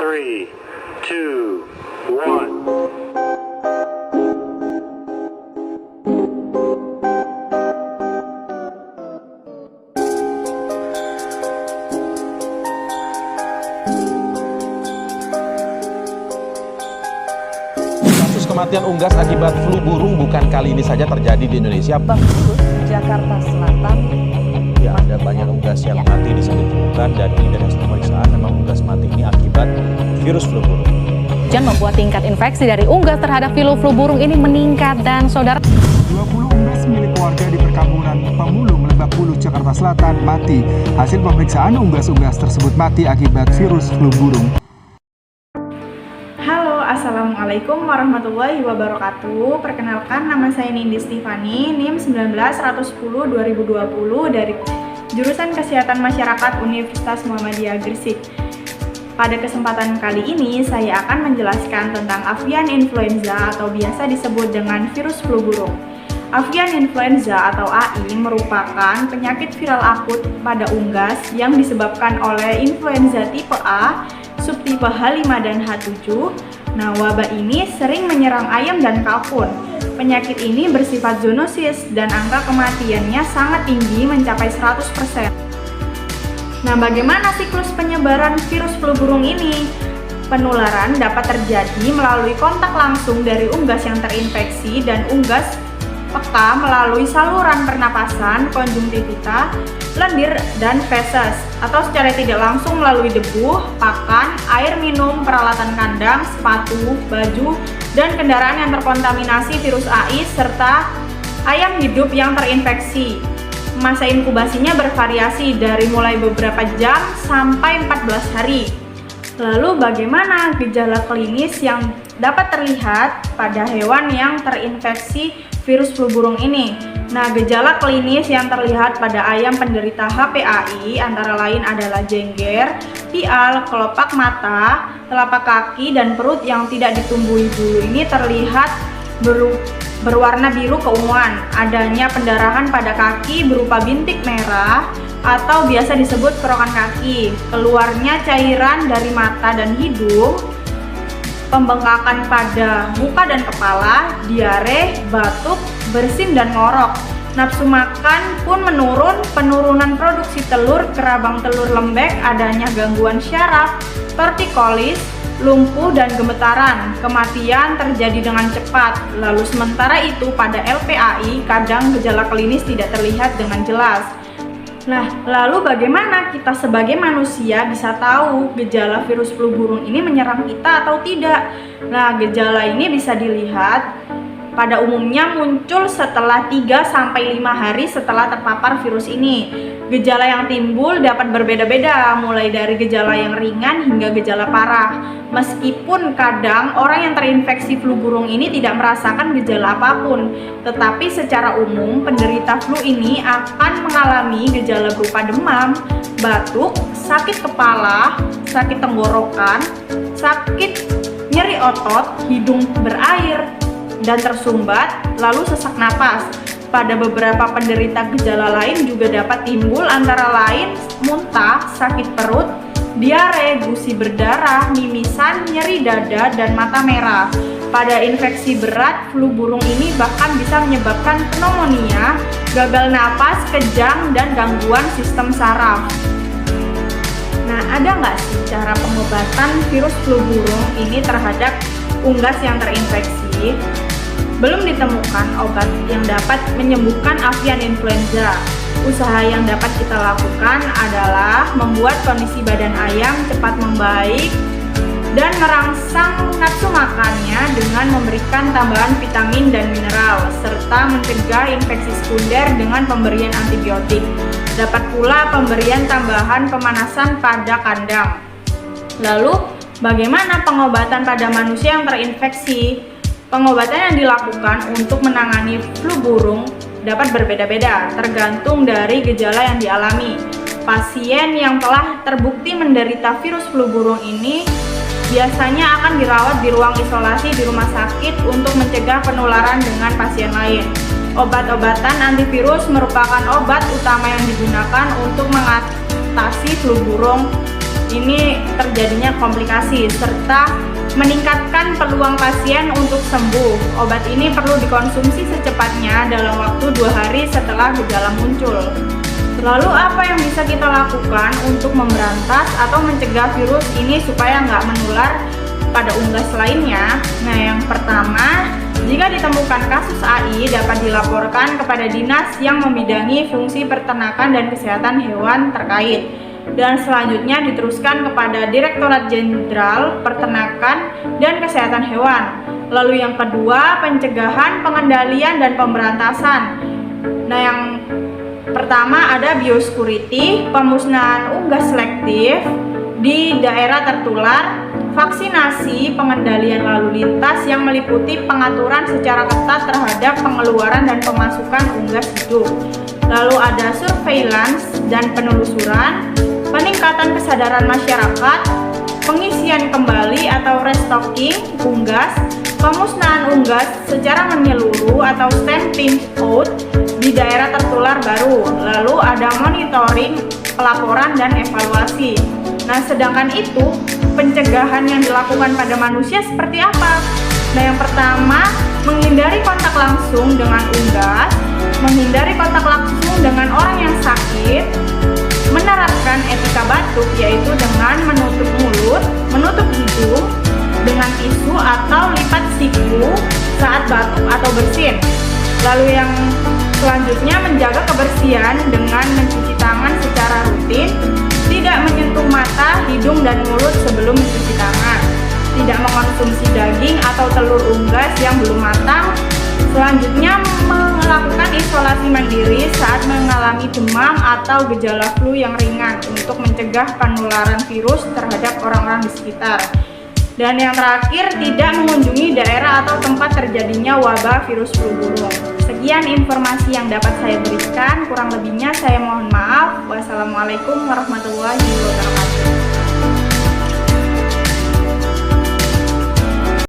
3, 2, 1. Kasus kematian unggas akibat flu burung bukan kali ini saja terjadi di Indonesia. Jakarta Selatan. Ya, ada banyak unggas yang mati bisa ditemukan dan ini dari hasil pemeriksaan memang unggas mati ini akibat virus flu burung. Hujan membuat tingkat infeksi dari unggas terhadap flu burung ini meningkat dan saudara 20 unggas milik warga di perkampungan Pemulung, Lebak Bulus, Jakarta Selatan mati. Hasil pemeriksaan unggas-unggas tersebut mati akibat virus flu burung. Halo, Assalamualaikum warahmatullahi wabarakatuh. Perkenalkan, nama saya Nindi Stifani, NIM 19-110-2020 dari Jurusan Kesehatan Masyarakat Universitas Muhammadiyah Gresik. Pada kesempatan kali ini, saya akan menjelaskan tentang avian influenza atau biasa disebut dengan virus flu burung. Avian influenza atau AI merupakan penyakit viral akut pada unggas yang disebabkan oleh influenza tipe A, subtipe H5 dan H7. Nah, wabah ini sering menyerang ayam dan kalkun. Penyakit ini bersifat zoonosis dan angka kematiannya sangat tinggi mencapai 100%. Nah, bagaimana siklus penyebaran virus flu burung ini? Penularan dapat terjadi melalui kontak langsung dari unggas yang terinfeksi dan unggas peka melalui saluran pernapasan, konjungtivita, lendir, dan feses, atau secara tidak langsung melalui debu, pakan, air minum, peralatan kandang, sepatu, baju, dan kendaraan yang terkontaminasi virus AI, serta ayam hidup yang terinfeksi. Masa inkubasinya bervariasi dari mulai beberapa jam sampai 14 hari. Lalu bagaimana gejala klinis yang dapat terlihat pada hewan yang terinfeksi virus flu burung ini? Nah, gejala klinis yang terlihat pada ayam penderita HPAI antara lain adalah jengger, pial, kelopak mata, telapak kaki, dan perut yang tidak ditumbuhi bulu ini terlihat berwarna biru keunguan. Adanya pendarahan pada kaki berupa bintik merah atau biasa disebut kerokan kaki, keluarnya cairan dari mata dan hidung, pembengkakan pada muka dan kepala, diare, batuk, bersin, dan ngorok. Nafsu makan pun menurun, penurunan produksi telur, kerabang telur lembek, adanya gangguan syaraf, tortikolis, lumpuh, dan gemetaran. Kematian terjadi dengan cepat. Lalu sementara itu pada LPAI kadang gejala klinis tidak terlihat dengan jelas. Nah, lalu bagaimana kita sebagai manusia bisa tahu gejala virus flu burung ini menyerang kita atau tidak? Nah, gejala ini bisa dilihat pada umumnya muncul setelah 3-5 hari setelah terpapar virus ini. Gejala yang timbul dapat berbeda-beda, mulai dari gejala yang ringan hingga gejala parah. Meskipun kadang orang yang terinfeksi flu burung ini tidak merasakan gejala apapun, tetapi secara umum penderita flu ini akan mengalami gejala berupa demam, batuk, sakit kepala, sakit tenggorokan, sakit nyeri otot, hidung berair dan tersumbat, lalu sesak napas. Pada beberapa penderita gejala lain juga dapat timbul antara lain muntah, sakit perut, diare, gusi berdarah, mimisan, nyeri dada, dan mata merah. Pada infeksi berat, flu burung ini bahkan bisa menyebabkan pneumonia, gagal napas, kejang, dan gangguan sistem saraf. Nah, ada nggak sih cara pengobatan virus flu burung ini terhadap unggas yang terinfeksi? Belum ditemukan obat yang dapat menyembuhkan avian influenza. Usaha yang dapat kita lakukan adalah membuat kondisi badan ayam cepat membaik dan merangsang nafsu makannya dengan memberikan tambahan vitamin dan mineral, serta mencegah infeksi sekunder dengan pemberian antibiotik. Dapat pula pemberian tambahan pemanasan pada kandang. Lalu, bagaimana pengobatan pada manusia yang terinfeksi? Pengobatan yang dilakukan untuk menangani flu burung dapat berbeda-beda, tergantung dari gejala yang dialami. Pasien yang telah terbukti menderita virus flu burung ini biasanya akan dirawat di ruang isolasi di rumah sakit untuk mencegah penularan dengan pasien lain. Obat-obatan antivirus merupakan obat utama yang digunakan untuk mengatasi flu burung ini terjadinya komplikasi serta meningkatkan peluang pasien untuk sembuh. Obat ini perlu dikonsumsi secepatnya dalam waktu 2 hari setelah gejala muncul. Lalu apa yang bisa kita lakukan untuk memberantas atau mencegah virus ini supaya nggak menular pada unggas lainnya? Nah, yang pertama, jika ditemukan kasus AI dapat dilaporkan kepada dinas yang membidangi fungsi peternakan dan kesehatan hewan terkait. Dan selanjutnya diteruskan kepada Direktorat Jenderal Peternakan dan Kesehatan Hewan. Lalu yang kedua, pencegahan, pengendalian, dan pemberantasan. Nah, yang pertama ada biosecurity, pemusnahan unggas selektif di daerah tertular, vaksinasi, pengendalian lalu lintas yang meliputi pengaturan secara ketat terhadap pengeluaran dan pemasukan unggas hidup. Lalu ada surveillance dan penelusuran, peningkatan kesadaran masyarakat, pengisian kembali atau restocking unggas, pemusnahan unggas secara menyeluruh atau stamping out di daerah tertular baru. Lalu ada monitoring, pelaporan, dan evaluasi. Nah, sedangkan itu pencegahan yang dilakukan pada manusia seperti apa? Nah, yang pertama, menghindari kontak langsung dengan unggas, menghindari kontak langsung dengan orang yang sakit, menerapkan etika batuk yaitu dengan menutup mulut, menutup hidung dengan tisu atau lipat siku saat batuk atau bersin. Lalu yang selanjutnya menjaga kebersihan dengan mencuci tangan secara rutin, tidak menyentuh mata, hidung, dan mulut sebelum mencuci tangan, tidak mengonsumsi daging atau telur unggas yang belum matang. Selanjutnya melakukan isolasi mandiri saat mengalami demam atau gejala flu yang ringan untuk mencegah penularan virus terhadap orang-orang di sekitar. Dan yang terakhir, tidak mengunjungi daerah atau tempat terjadinya wabah virus flu burung. Sekian informasi yang dapat saya berikan, kurang lebihnya saya mohon maaf. Wassalamualaikum warahmatullahi wabarakatuh.